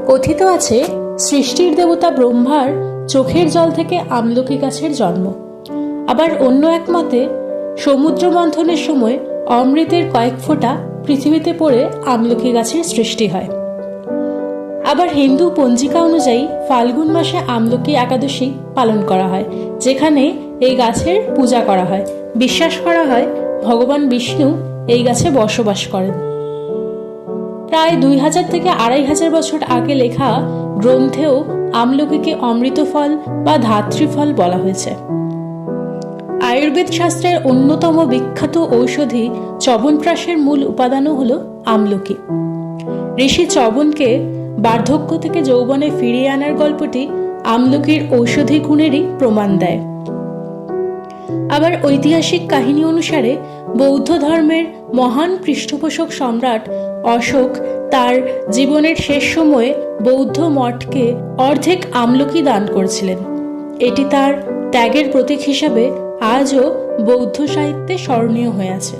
কথিত আছে সৃষ্টির দেবতা ব্রহ্মার চোখের জল থেকে আমলকি গাছের জন্ম। আবার অন্য এক মতে সমুদ্র মন্থনের সময় অমৃতের কয়েক ফোঁটা পৃথিবীতে পড়ে আমলকি গাছের সৃষ্টি হয়। আবার হিন্দু পঞ্জিকা অনুযায়ী ফাল্গুন মাসে আমলকি একাদশী পালন করা হয়, যেখানে এই গাছের পূজা করা হয়। বিশ্বাস করা হয় ভগবান বিষ্ণু এই গাছে বসবাস করেন। প্রায় 2000 থেকে 2500 বছর আগে লেখা গ্রন্থেও আমলকিকে অমৃত ফল বা ধাত্রী ফল বলা হয়েছে। আয়ুর্বেদ শাস্ত্রের অন্যতম বিখ্যাত ঔষধি চ্যবনপ্রাশের মূল উপাদানও হল আমলকি। ঋষি চ্যবনকে বার্ধক্য থেকে যৌবনে ফিরিয়ে আনার গল্পটি আমলকির ঔষধি গুণেরই প্রমাণ দেয়। আবার ঐতিহাসিক কাহিনী অনুসারে বৌদ্ধ ধর্মের মহান পৃষ্ঠপোষক সম্রাট অশোক তার জীবনের শেষ সময়ে বৌদ্ধ মঠকে অর্ধেক আমলকি দান করেছিলেন। এটি তার ত্যাগের প্রতীক হিসাবে আজও বৌদ্ধ সাহিত্যে স্মরণীয় হয়ে আছে।